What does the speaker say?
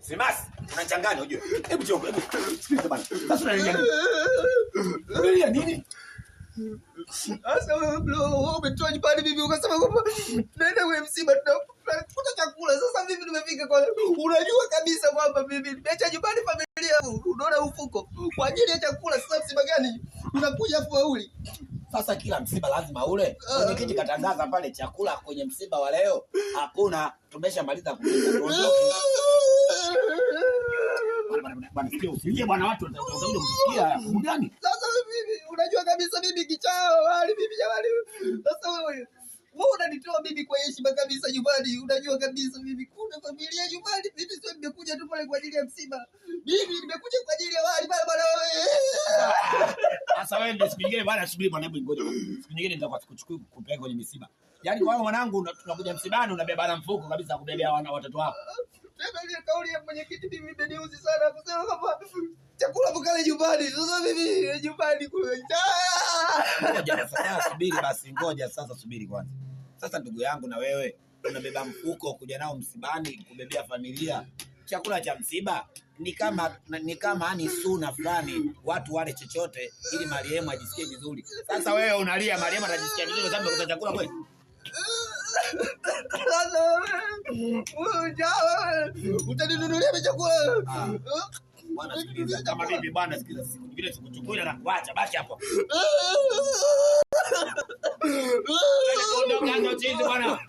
Simasi, unachanganya unajua. Hebu choko, hebu. Sikiliza bana. Sasa unalia nini? Unalia nini? Sasa wewe bro, umetoa nyumbani bibi ukasema kwamba tunaenda kwa msiba tunakuta chakula. Sasa vipi nimefika kwa unajua kabisa kwamba bibi nimeacha nyumbani familia, unaona ufuko kwa ajili ya chakula. Sasa msiba gani? Unakuja afu uli. Sasa kila msiba lazima ule. Mwenyekiti katangaza pale chakula kwenye msiba wa leo. Hakuna, tumeshamaliza kupika tuondoke. Bwana sikio usilie bwana watu watakuja kusikia. Gani? Sasa bibi unajua kabisa bibi kichao wali bibi jamani. Sasa wewe unanitoa bibi kwa heshima kabisa nyumbani. Unajua kabisa bibi kuna familia nyumbani. Bibi sio nimekuja tu pale kwa ajili ya msiba. Bibi nimekuja kwa ajili ya wali bwana bwana wewe. Sasa wewe ndio siku nyingine bwana subiri bwana hebu ngoja. Siku nyingine nitakuwa sikuchukui kupeleka kwenye misiba. Yaani kwa mwanangu tunakuja msibani unabeba na mfuko kabisa kubebea watoto wako. Tena ile kauli ya mwenyekiti bibi imeniuzi sana kusema kwamba chakula mkale nyumbani. Sasa bibi nyumbani kule. Ngoja sasa subiri basi ngoja sasa subiri kwanza. Sasa ndugu yangu na wewe unabeba mfuko kuja nao msibani kubebea familia. Chakula cha msiba ni kama ni suna fulani watu wale chochote ili marehemu ajisikie vizuri. Sasa wewe unalia marehemu atajisikia vizuri sababu kuna chakula kweli? Utaninunulia chakula. Bwana sikiliza kama bibi bwana sikiliza siku nyingine sikuchukua na kuacha baki hapo. Wewe ndio chizi bwana.